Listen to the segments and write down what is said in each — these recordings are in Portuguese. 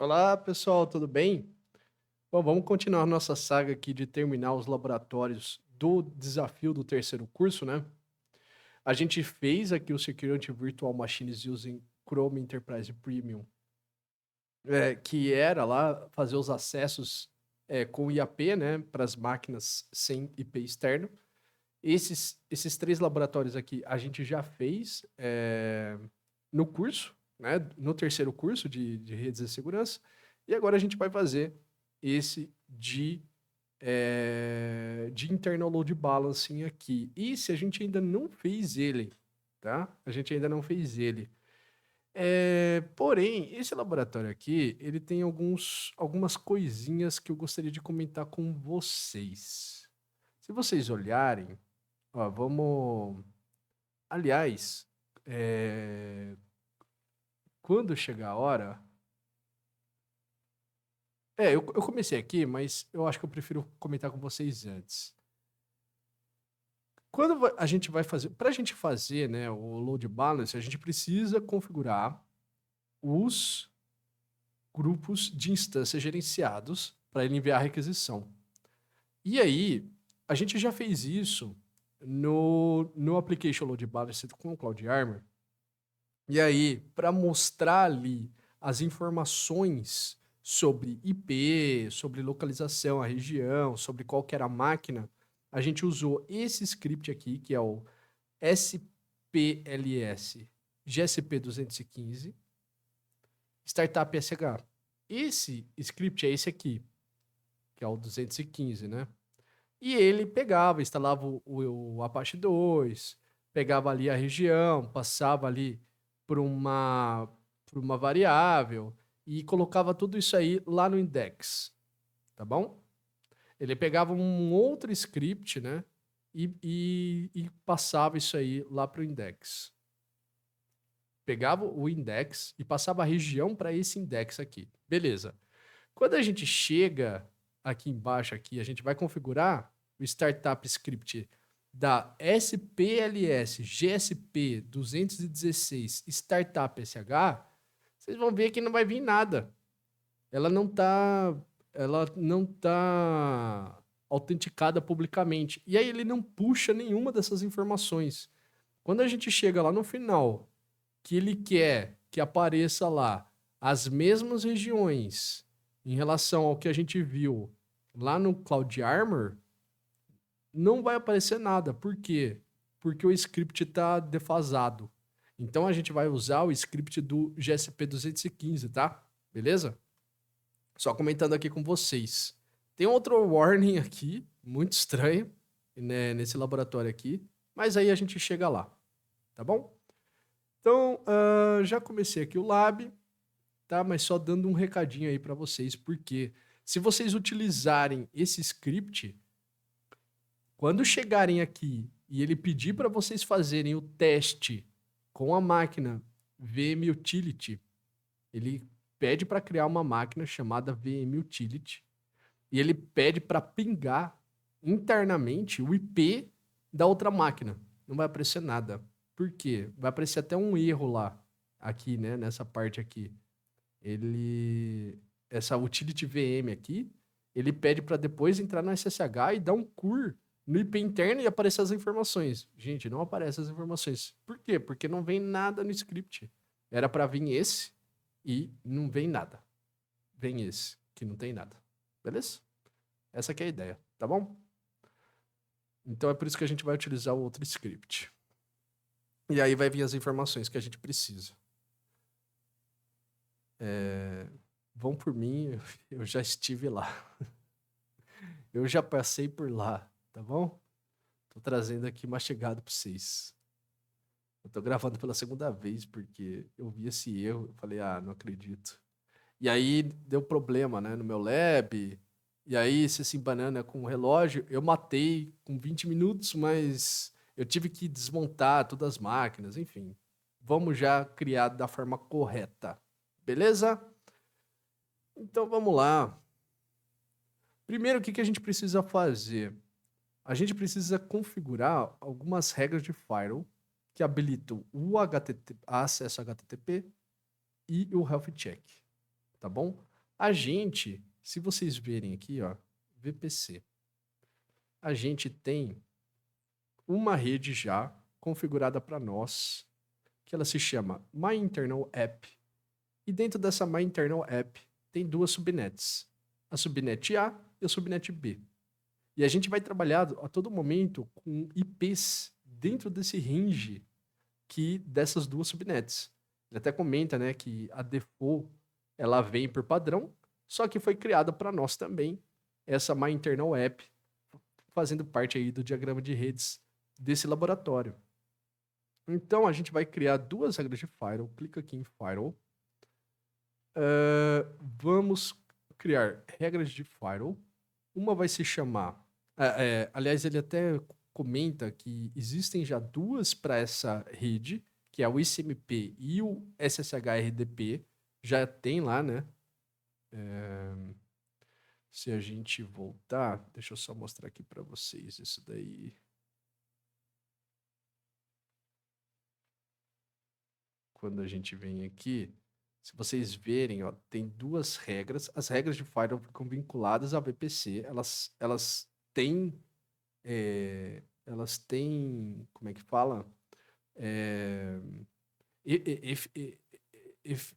Olá, pessoal, tudo bem? Bom, vamos continuar nossa saga aqui de terminar os laboratórios do desafio do terceiro curso, né? A gente fez aqui o Security Virtual Machines Using Chrome Enterprise Premium, que era lá fazer os acessos com IAP, né, para as máquinas sem IP externo. Esses três laboratórios aqui a gente já fez no curso, né, no terceiro curso de redes de segurança, e agora a gente vai fazer esse de internal load balancing aqui. E se a gente ainda não fez ele, tá? A gente ainda não fez ele. Porém, esse laboratório aqui, ele tem algumas coisinhas que eu gostaria de comentar com vocês. Se vocês olharem, ó, vamos. Aliás, quando chegar a hora. Eu comecei aqui, mas eu acho que eu prefiro comentar com vocês antes. A gente vai fazer, para a gente fazer, né, o load balance, a gente precisa configurar os grupos de instância gerenciados para ele enviar a requisição. E aí, a gente já fez isso no Application Load Balance com o CloudArmor. E aí, para mostrar ali as informações sobre IP, sobre localização, a região, sobre qual que era a máquina, a gente usou esse script aqui, que é o SPLS GSP 215 Startup SH. Esse script é esse aqui, que é o 215, né? E ele pegava, instalava o Apache 2, pegava ali a região, passava ali por uma variável e colocava tudo isso aí lá no index, tá bom? Ele pegava um outro script, né? E passava isso aí lá para o index. Pegava o index e passava a região para esse index aqui. Beleza. Quando a gente chega aqui embaixo, aqui, a gente vai configurar o startup script da SPLS GSP 216 Startup SH, vocês vão ver que não vai vir nada. Ela não tá, ela não tá autenticada publicamente. E aí ele não puxa nenhuma dessas informações. Quando a gente chega lá no final, que ele quer que apareça lá as mesmas regiões em relação ao que a gente viu lá no CloudArmor, não vai aparecer nada. Por quê? Porque o script está defasado. Então a gente vai usar o script do GSP 215, tá? Beleza? Só comentando aqui com vocês. Tem outro warning aqui, muito estranho, né, nesse laboratório aqui, mas aí a gente chega lá, tá bom? Então, já comecei aqui o lab, tá? Mas só dando um recadinho aí para vocês, porque se vocês utilizarem esse script, quando chegarem aqui e ele pedir para vocês fazerem o teste com a máquina VM Utility, ele pede para criar uma máquina chamada VM Utility e ele pede para pingar internamente o IP da outra máquina. Não vai aparecer nada. Por quê? Vai aparecer até um erro lá, aqui, né, nessa parte aqui. Essa utility VM aqui, ele pede para depois entrar no SSH e dar um cur no IP interno e aparecer as informações. Gente, não aparecem as informações. Por quê? Porque não vem nada no script. Era para vir esse e não vem nada. Vem esse, que não tem nada. Beleza? Essa aqui é a ideia, tá bom? Então é por isso que a gente vai utilizar o outro script. E aí vai vir as informações que a gente precisa. Vão por mim, eu já estive lá. Eu já passei por lá, tá bom? Tô trazendo aqui mastigado para vocês. Eu tô gravando pela segunda vez porque eu vi esse erro, eu falei, não acredito. E aí deu problema, né, no meu lab. E aí, se assim, banana com o relógio, eu matei com 20 minutos, mas eu tive que desmontar todas as máquinas, enfim. Vamos já criar da forma correta. Beleza? Então vamos lá. Primeiro, o que a gente precisa fazer? A gente precisa configurar algumas regras de firewall que habilitam o HTTP, acesso HTTP e o health check, tá bom? A gente, se vocês verem aqui, ó, VPC, a gente tem uma rede já configurada para nós, que ela se chama My Internal App. E dentro dessa My Internal App tem duas subnets, a subnet A e a subnet B. E a gente vai trabalhar a todo momento com IPs dentro desse range dessas duas subnets. Ele até comenta, né, que a default ela vem por padrão, só que foi criada para nós também essa My Internal App, fazendo parte aí do diagrama de redes desse laboratório. Então a gente vai criar duas regras de firewall. Clica aqui em firewall. Vamos criar regras de firewall. Uma vai se chamar. Aliás, ele até comenta que existem já duas para essa rede, que é o ICMP e o SSH-RDP. Já tem lá, né? Se a gente voltar, deixa eu só mostrar aqui para vocês isso daí. Quando a gente vem aqui, se vocês verem, ó, tem duas regras. As regras de firewall ficam vinculadas à VPC. Elas têm, como é que fala?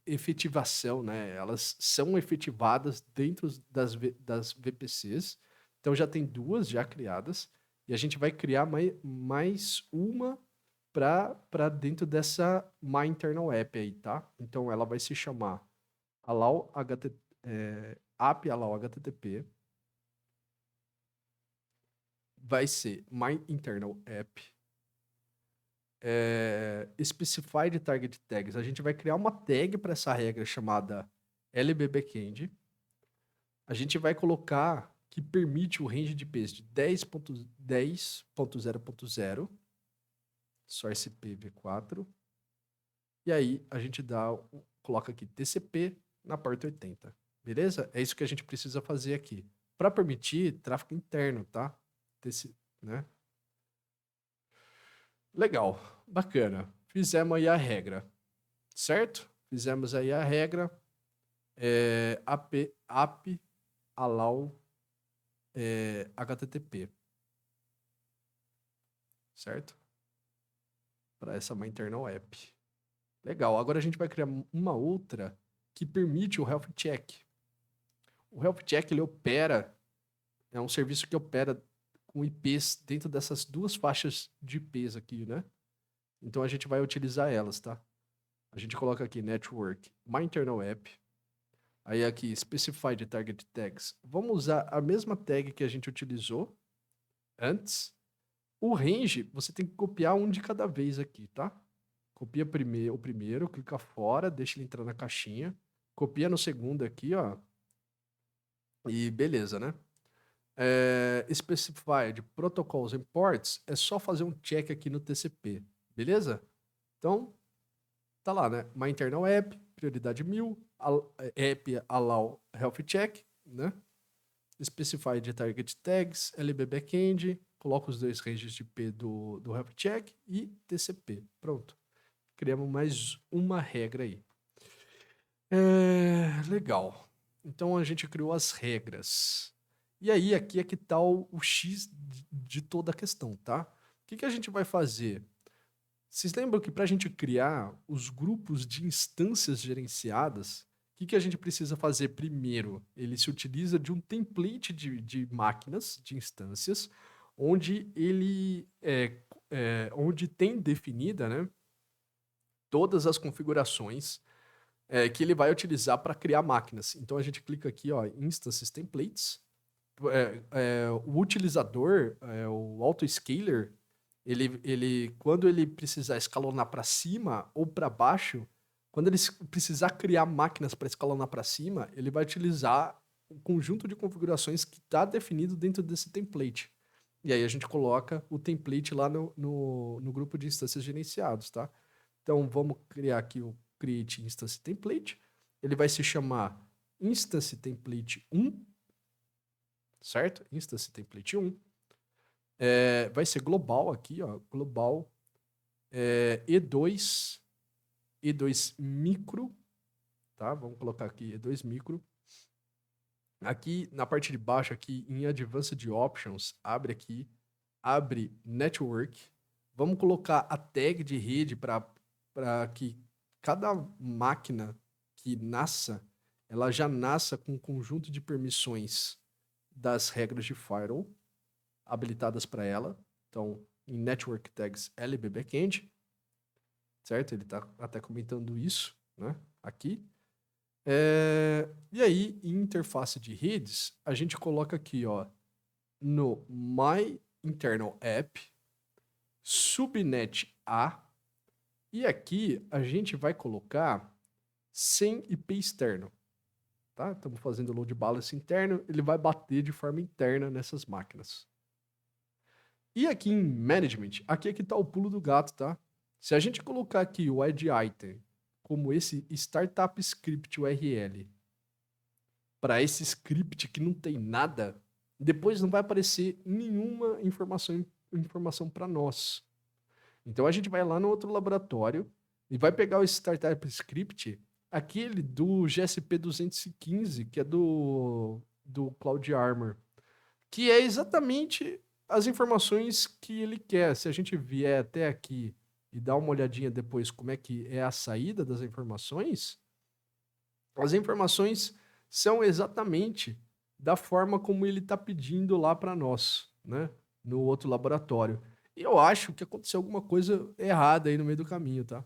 Efetivação, né? Elas são efetivadas dentro das VPCs. Então já tem duas já criadas. E a gente vai criar mais uma para dentro dessa My Internal App aí, tá? Então ela vai se chamar app allow HTTP. Vai ser My Internal App. Specified Target Tags. A gente vai criar uma tag para essa regra chamada LB-Backend. A gente vai colocar que permite o range de IPs de 10.10.0.0, source IP v4. E aí a gente coloca aqui TCP na porta 80. Beleza? É isso que a gente precisa fazer aqui. Para permitir tráfego interno, tá? Né? Legal, bacana. Fizemos aí a regra, certo? Fizemos aí a regra. App allow HTTP, certo? Para essa My Internal App. Legal, agora a gente vai criar uma outra que permite o Health Check. O Health Check, ele é um serviço que opera com IPs dentro dessas duas faixas de IPs aqui, né? Então a gente vai utilizar elas, tá? A gente coloca aqui Network, My Internal App. Aí aqui, Specified Target Tags. Vamos usar a mesma tag que a gente utilizou antes. O range, você tem que copiar um de cada vez aqui, tá? Copia o primeiro, clica fora, deixa ele entrar na caixinha. Copia no segundo aqui, ó. E beleza, né? Specified Protocols and Ports é só fazer um check aqui no TCP, beleza? Então, tá lá, né? My Internal App, prioridade 1000, App Allow Health Check, né? Specified Target Tags, LB Backend, coloca os dois ranges de IP do Health Check e TCP. Pronto. Criamos mais uma regra aí. Legal. Então a gente criou as regras. E aí, aqui é que tá o X de toda a questão, tá? O que a gente vai fazer? Vocês lembram que para a gente criar os grupos de instâncias gerenciadas, o que a gente precisa fazer primeiro? Ele se utiliza de um template de máquinas, de instâncias, onde onde tem definida, né, todas as configurações que ele vai utilizar para criar máquinas. Então a gente clica aqui, ó, Instances Templates. O utilizador, o autoscaler, quando ele precisar escalonar para cima ou para baixo, quando ele precisar criar máquinas para escalonar para cima, ele vai utilizar um conjunto de configurações que está definido dentro desse template. E aí a gente coloca o template lá no grupo de instâncias gerenciados, tá? Então vamos criar aqui o Create Instance Template. Ele vai se chamar Instance Template 1, certo? Instance Template 1. Vai ser global aqui, ó, global E2 micro, tá? Vamos colocar aqui E2 micro. Aqui na parte de baixo, aqui em Advanced Options, abre aqui, abre Network. Vamos colocar a tag de rede para que cada máquina que nasça, ela já nasça com um conjunto de permissões das regras de firewall habilitadas para ela. Então, em Network Tags LB Backend, certo? Ele está até comentando isso, né? Aqui. E aí, em interface de redes, a gente coloca aqui, ó, no My Internal App, subnet A, e aqui a gente vai colocar sem IP externo, tá? Estamos fazendo load balance interno, ele vai bater de forma interna nessas máquinas. E aqui em Management, aqui é que está o pulo do gato, tá? Se a gente colocar aqui o add item como esse Startup Script URL para esse script que não tem nada, depois não vai aparecer nenhuma informação para nós. Então a gente vai lá no outro laboratório e vai pegar o Startup Script, aquele do GSP 215, que é do Cloud Armor, que é exatamente as informações que ele quer. Se a gente vier até aqui e dar uma olhadinha depois como é que é a saída das informações, as informações são exatamente da forma como ele está pedindo lá para nós, né? No outro laboratório. E eu acho que aconteceu alguma coisa errada aí no meio do caminho, tá?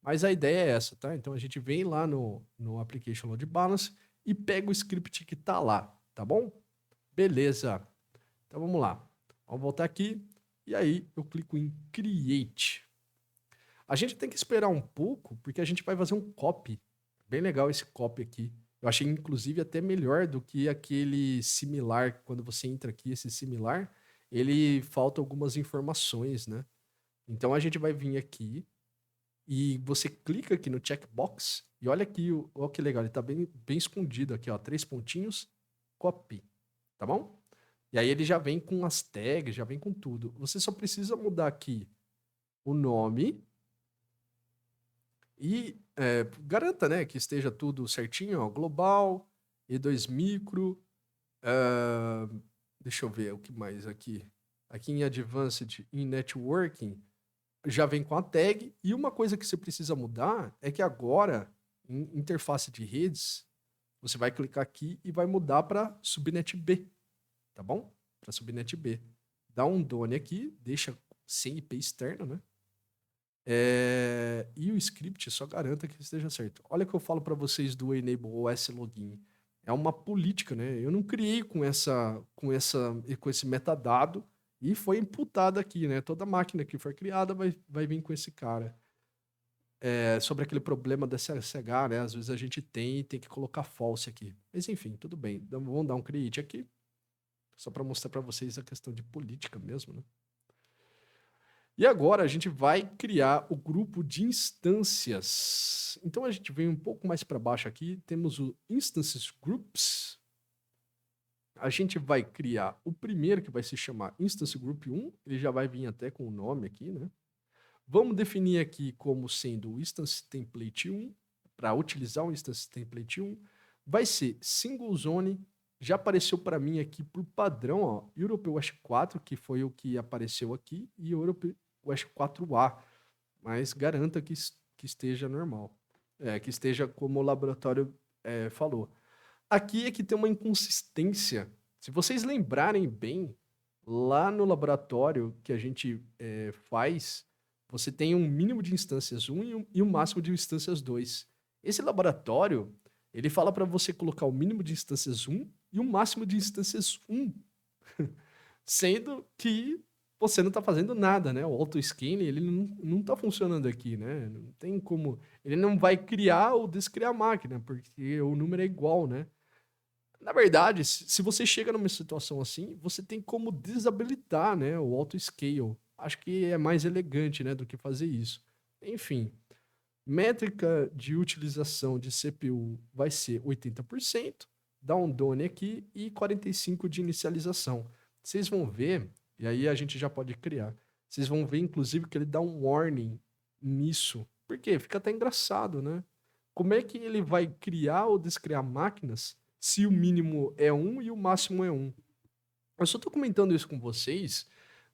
Mas a ideia é essa, tá? Então a gente vem lá no Application Load Balance e pega o script que tá lá, tá bom? Beleza. Então vamos lá. Vamos voltar aqui e aí eu clico em Create. A gente tem que esperar um pouco porque a gente vai fazer um copy. Bem legal esse copy aqui. Eu achei inclusive até melhor do que aquele similar. Quando você entra aqui, esse similar, ele falta algumas informações, né? Então a gente vai vir aqui e você clica aqui no checkbox e olha aqui, olha que legal, ele tá bem escondido aqui, ó, 3 pontinhos, copy, tá bom? E aí ele já vem com as tags, já vem com tudo. Você só precisa mudar aqui o nome e garanta, né, que esteja tudo certinho, ó, global, E2 micro, deixa eu ver o que mais aqui. Aqui em Advanced, em Networking, já vem com a tag. E uma coisa que você precisa mudar é que agora, em interface de redes, você vai clicar aqui e vai mudar para subnet B, tá bom? Para subnet B. Dá um done aqui, deixa sem IP externo, né? E o script só garanta que esteja certo. Olha o que eu falo para vocês do Enable OS Login. É uma política, né? Eu não criei com esse metadado e foi imputado aqui, né? Toda máquina que for criada vai vir com esse cara. Sobre aquele problema da SSH, né? Às vezes a gente tem que colocar false aqui. Mas enfim, tudo bem. Então, vamos dar um create aqui. Só para mostrar para vocês a questão de política mesmo, né? E agora a gente vai criar o grupo de instâncias. Então a gente vem um pouco mais para baixo aqui, temos o Instances Groups. A gente vai criar o primeiro, que vai se chamar Instance Group 1, ele já vai vir até com o nome aqui, né? Vamos definir aqui como sendo o Instance Template 1, para utilizar o Instance Template 1, vai ser Single Zone, já apareceu para mim aqui por padrão, ó, Europe West 4, que foi o que apareceu aqui, e Europe West 4A, mas garanta que esteja normal, que esteja como o laboratório falou. Aqui é que tem uma inconsistência. Se vocês lembrarem bem, lá no laboratório que a gente faz, você tem um mínimo de instâncias 1 e um máximo de instâncias 2. Esse laboratório, ele fala para você colocar o mínimo de instâncias 1 e o máximo de instâncias 1. Sendo que você não está fazendo nada, né? O auto-scaling, ele não está funcionando aqui, né? Não tem como... Ele não vai criar ou descriar a máquina, porque o número é igual, né? Na verdade, se você chega numa situação assim, você tem como desabilitar, né, o auto-scale. Acho que é mais elegante, né, do que fazer isso. Enfim, métrica de utilização de CPU vai ser 80%, dá um done aqui e 45% de inicialização. Vocês vão ver, e aí a gente já pode criar. Vocês vão ver, inclusive, que ele dá um warning nisso. Por quê? Fica até engraçado, né? Como é que ele vai criar ou descriar máquinas se o mínimo é 1 e o máximo é 1. Eu só tô comentando isso com vocês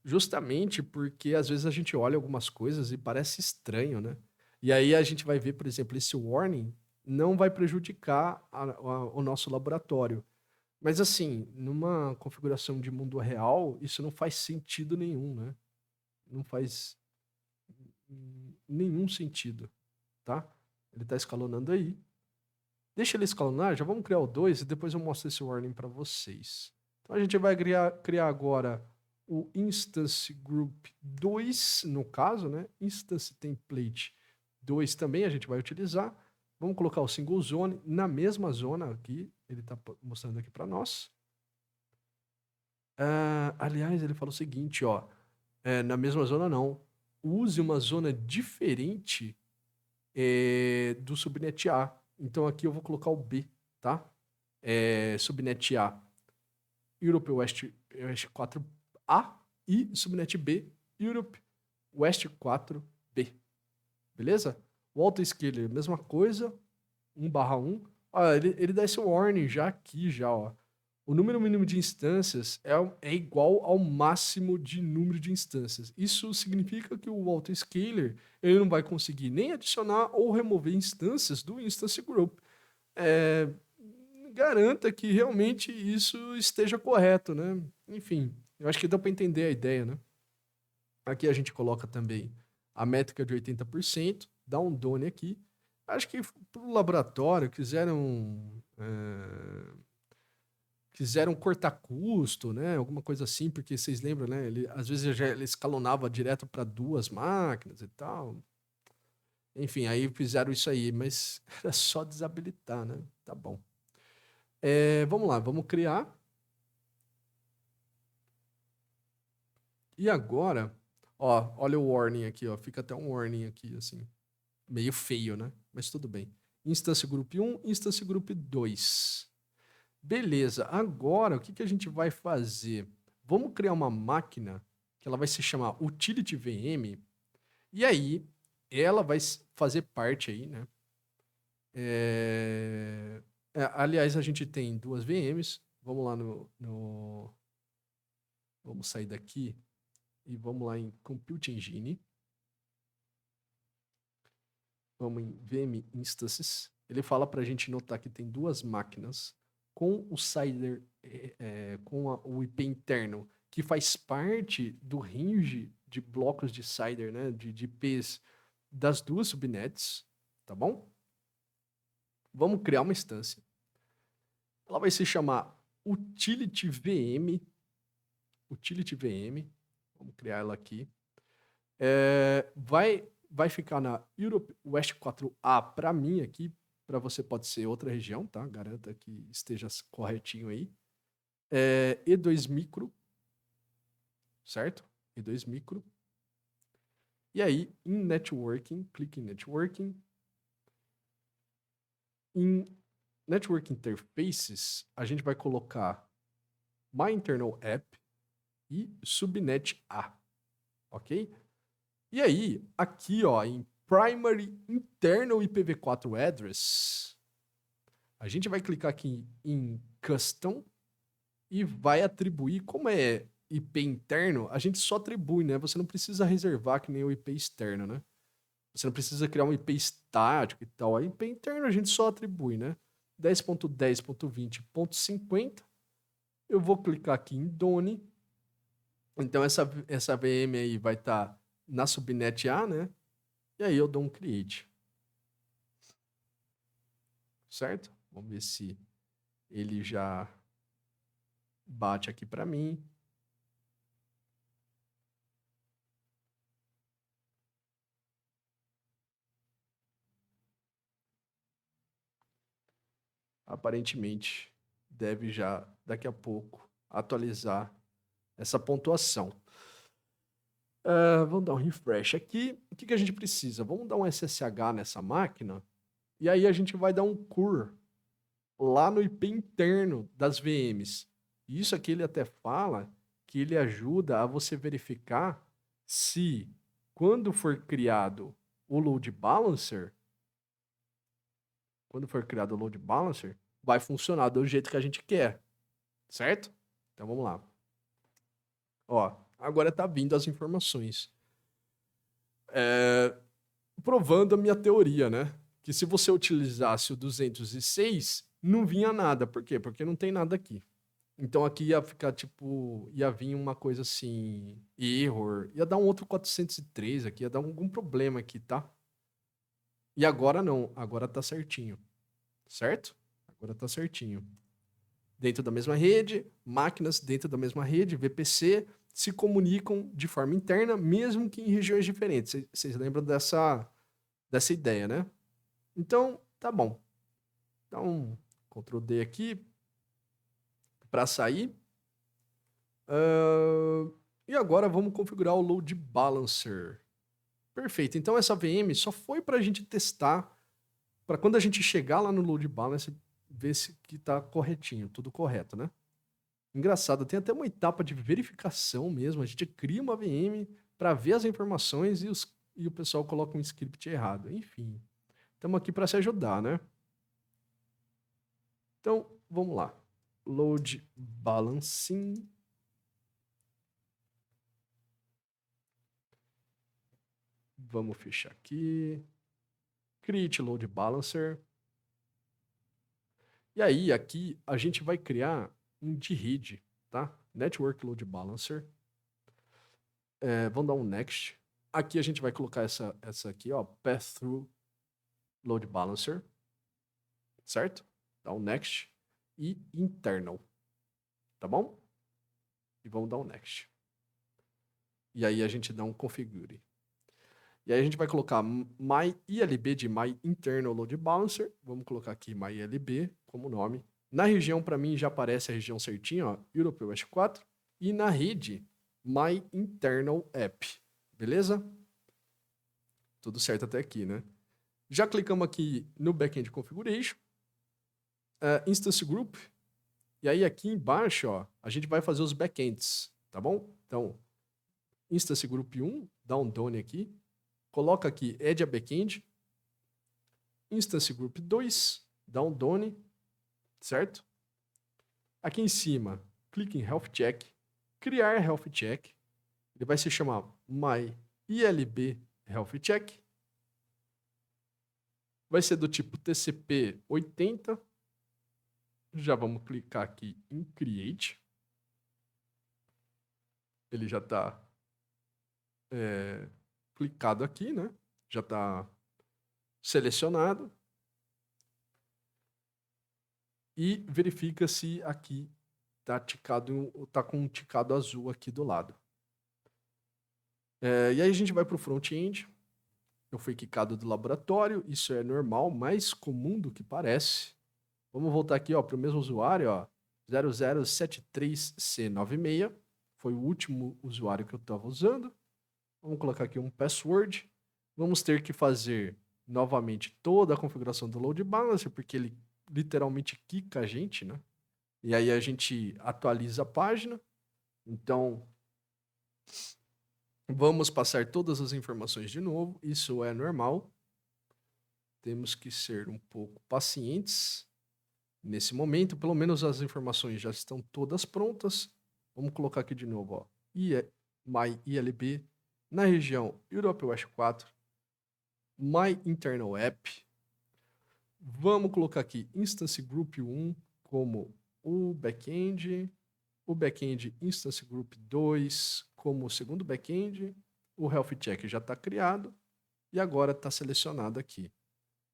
justamente porque às vezes a gente olha algumas coisas e parece estranho, né? E aí a gente vai ver, por exemplo, esse warning não vai prejudicar o nosso laboratório. Mas assim, numa configuração de mundo real, isso não faz sentido nenhum, né? Não faz nenhum sentido, tá? Ele tá escalonando aí. Deixa ele escalonar, já vamos criar o 2 e depois eu mostro esse warning para vocês. Então a gente vai criar agora o Instance Group 2, no caso, né? Instance Template 2 também a gente vai utilizar. Vamos colocar o Single Zone na mesma zona aqui, ele está mostrando aqui para nós. Aliás, ele falou o seguinte, ó, na mesma zona não, use uma zona diferente do subnet A. Então aqui eu vou colocar o B, tá? Subnet A, Europe West 4A e subnet B, Europe West 4B. Beleza? O autoscaler, mesma coisa, 1/1. Olha, ele dá esse warning já aqui, já, ó. O número mínimo de instâncias é igual ao máximo de número de instâncias. Isso significa que o autoscaler ele não vai conseguir nem adicionar ou remover instâncias do instance group. Garanta que realmente isso esteja correto, né? Enfim, eu acho que dá para entender a ideia, né? Aqui a gente coloca também a métrica de 80%, dá um done aqui. Acho que para o laboratório quiseram cortar custo, né? Alguma coisa assim, porque vocês lembram, né? Às vezes ele escalonava direto para 2 máquinas e tal. Enfim, aí fizeram isso aí, mas era só desabilitar, né? Tá bom. Vamos lá, vamos criar. E agora, ó, olha o warning aqui, ó. Fica até um warning aqui, assim. Meio feio, né? Mas tudo bem. Instância Group 1, Instância Group 2. Beleza, agora o que a gente vai fazer? Vamos criar uma máquina que ela vai se chamar Utility VM, e aí ela vai fazer parte aí, né? Aliás, a gente tem 2 VMs. Vamos lá Vamos sair daqui e vamos lá em Compute Engine. Vamos em VM Instances. Ele fala para a gente notar que tem 2 máquinas com o CIDR, com o IP interno, que faz parte do range de blocos de CIDR, né, de IPs das 2 subnets, tá bom? Vamos criar uma instância. Ela vai se chamar Utility VM. Utility VM. Vamos criar ela aqui. Vai ficar na Europe West 4A para mim aqui. Para você pode ser outra região, tá? Garanta que esteja corretinho aí. E2 micro, certo? E2 micro. E aí, em networking, clique em networking. Em network interfaces, a gente vai colocar My Internal App e Subnet A, ok? E aí, aqui, ó, em Primary Internal IPv4 Address, a gente vai clicar aqui em Custom e vai atribuir, como é IP interno, a gente só atribui, né? Você não precisa reservar que nem o IP externo, né? Você não precisa criar um IP estático e tal. A IP interno a gente só atribui, né? 10.10.20.50. Eu vou clicar aqui em Done. Então essa VM aí vai estar na subnet A, né? E aí eu dou um create. Certo? Vamos ver se ele já bate aqui para mim. Aparentemente deve já daqui a pouco atualizar essa pontuação. Vamos dar um refresh aqui. O que a gente precisa? Vamos dar um SSH nessa máquina e aí a gente vai dar um cur lá no IP interno das VMs. Isso aqui ele até fala que ele ajuda a você verificar se quando for criado o load balancer, vai funcionar do jeito que a gente quer, certo? Então vamos lá. Ó, agora tá vindo as informações. Provando a minha teoria, né? Que se você utilizasse o 206, não vinha nada. Por quê? Porque não tem nada aqui. Então aqui ia ficar tipo, ia vir uma coisa assim, error, ia dar um outro 403 aqui, ia dar algum problema aqui, tá? E agora não, agora tá certinho, certo? Agora tá certinho. Dentro da mesma rede, máquinas dentro da mesma rede, VPC, se comunicam de forma interna, mesmo que em regiões diferentes. Vocês lembram dessa ideia, né? Então, tá bom. Então, Ctrl D aqui para sair. E agora vamos configurar o Load Balancer. Perfeito. Então essa VM só foi para a gente testar, para quando a gente chegar lá no Load Balancer, ver se que tá corretinho, tudo correto, né? Engraçado, tem até uma etapa de verificação mesmo. A gente cria uma VM para ver as informações e o pessoal coloca um script errado. Enfim, estamos aqui para se ajudar, né? Então, vamos lá. Load Balancing. Vamos fechar aqui. Create Load Balancer. E aí, aqui, a gente vai criar um de rede, tá? Network Load Balancer. Vamos dar um Next. Aqui a gente vai colocar essa aqui, ó, Path-Through Load Balancer. Certo? Dá um Next. E Internal. Tá bom? E vamos dar um Next. E aí a gente dá um Configure. E aí a gente vai colocar MyILB de My Internal Load Balancer. Vamos colocar aqui MyILB como nome. Na região, para mim, já aparece a região certinha, ó, Europe West 4. E na rede, My Internal App. Beleza? Tudo certo até aqui, né? Já clicamos aqui no Backend Configuration. Instance Group. E aí aqui embaixo, ó, a gente vai fazer os backends, tá bom? Então, Instance Group 1, dá um done aqui. Coloca aqui Add a Backend. Instance Group 2, dá um done, certo? Aqui em cima, clique em Health Check. Criar Health Check. Ele vai se chamar MyILB Health Check. Vai ser do tipo TCP 80. Já vamos clicar aqui em Create. Ele já está clicado aqui, né? Já está selecionado. E verifica se aqui tá com um ticado azul aqui do lado. E aí a gente vai para o front-end. Eu fui quicado do laboratório. Isso é normal, mais comum do que parece. Vamos voltar aqui para o mesmo usuário, ó, 0073C96. Foi o último usuário que eu estava usando. Vamos colocar aqui um password. Vamos ter que fazer novamente toda a configuração do load balancer, porque ele literalmente quica a gente, né? E aí a gente atualiza a página. Então, vamos passar todas as informações de novo. Isso é normal. Temos que ser um pouco pacientes. Nesse momento, pelo menos as informações já estão todas prontas. Vamos colocar aqui de novo, ó, MyILB na região Europe West 4, My Internal App. Vamos colocar aqui Instance Group 1 como o backend Instance Group 2 como o segundo backend. O Health Check já está criado e agora está selecionado aqui.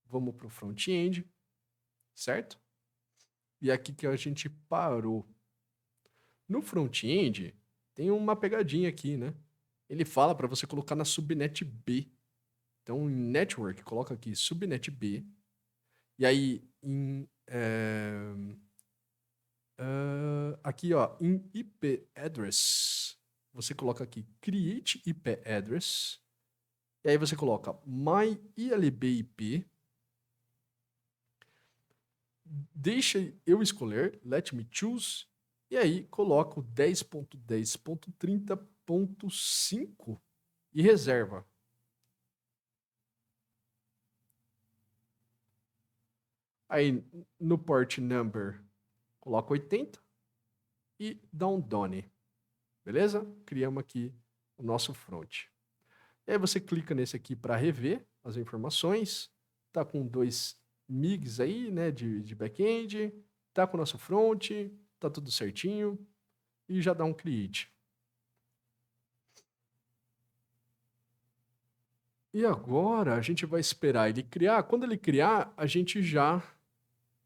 Vamos para o front-end, certo? E aqui que a gente parou. No front-end, tem uma pegadinha aqui, né? Ele fala para você colocar na subnet B. Então, em Network, coloca aqui subnet B. E aí, aqui, ó, em IP Address, você coloca aqui Create IP Address. E aí você coloca MyILB-IP. Deixa eu escolher, let me choose. E aí coloco 10.10.30.5 e reserva. Aí no port number, coloca 80 e dá um done. Beleza? Criamos aqui o nosso front. E aí você clica nesse aqui para rever as informações. Tá com 2 MIGs aí, né, de back-end. Tá com o nosso front, tá tudo certinho. E já dá um create. E agora a gente vai esperar ele criar. Quando ele criar, a gente já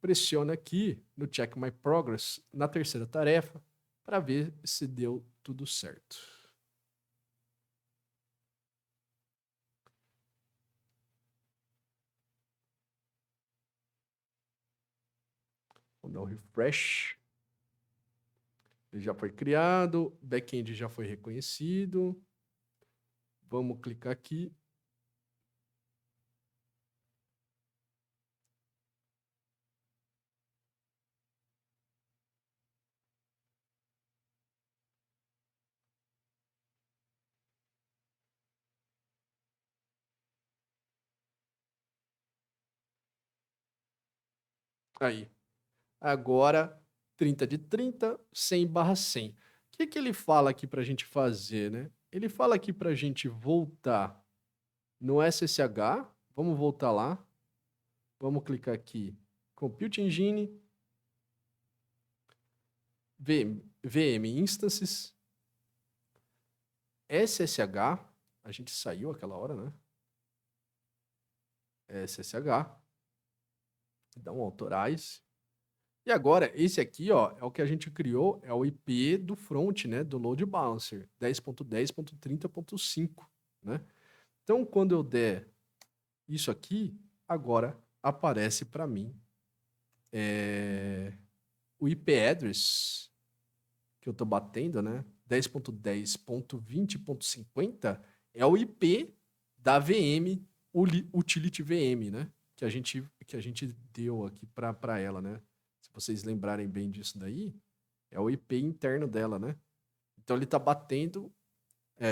pressiona aqui no Check My Progress, na terceira tarefa, para ver se deu tudo certo. Vamos dar um refresh. Ele já foi criado, back-end já foi reconhecido. Vamos clicar aqui. Aí. Agora, 30 de 30, 100/100. O que ele fala aqui para a gente fazer, né? Ele fala aqui para a gente voltar no SSH. Vamos voltar lá. Vamos clicar aqui. Compute Engine. VM Instances. SSH. A gente saiu aquela hora, né? SSH. Dá um authorize. E agora, esse aqui, ó, é o que a gente criou, é o IP do front, né, do load balancer, 10.10.30.5, né? Então, quando eu der isso aqui, agora aparece para mim o IP address que eu estou batendo, né, 10.10.20.50 é o IP da VM, Utility VM, né, que a gente deu aqui para ela, né? Se vocês lembrarem bem disso daí, é o IP interno dela, né? Então ele tá batendo,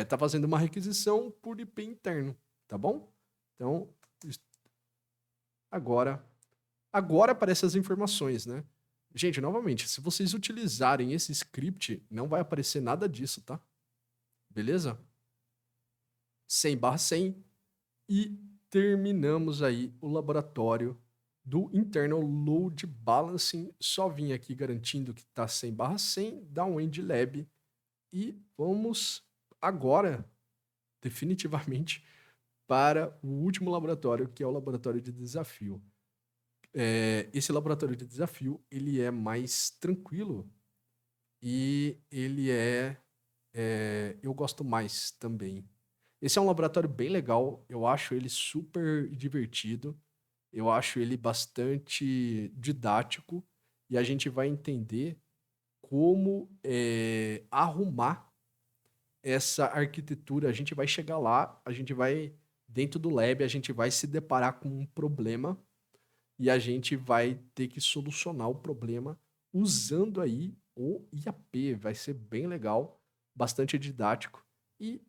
tá fazendo uma requisição por IP interno, tá bom? Então, agora aparecem as informações, né? Gente, novamente, se vocês utilizarem esse script, não vai aparecer nada disso, tá? Beleza? 100/100 e terminamos aí o laboratório do Internal Load Balancing. Só vim aqui garantindo que está 100/100, dá um end lab e vamos agora, definitivamente, para o último laboratório, que é o laboratório de desafio. Esse laboratório de desafio, ele é mais tranquilo e ele eu gosto mais também. Esse é um laboratório bem legal, eu acho ele super divertido, eu acho ele bastante didático e a gente vai entender como arrumar essa arquitetura. A gente vai chegar lá, a gente vai, dentro do lab, a gente vai se deparar com um problema e a gente vai ter que solucionar o problema usando aí o IAP. Vai ser bem legal, bastante didático e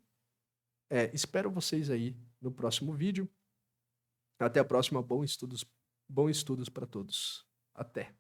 espero vocês aí no próximo vídeo. Até a próxima, bons estudos para todos. Até.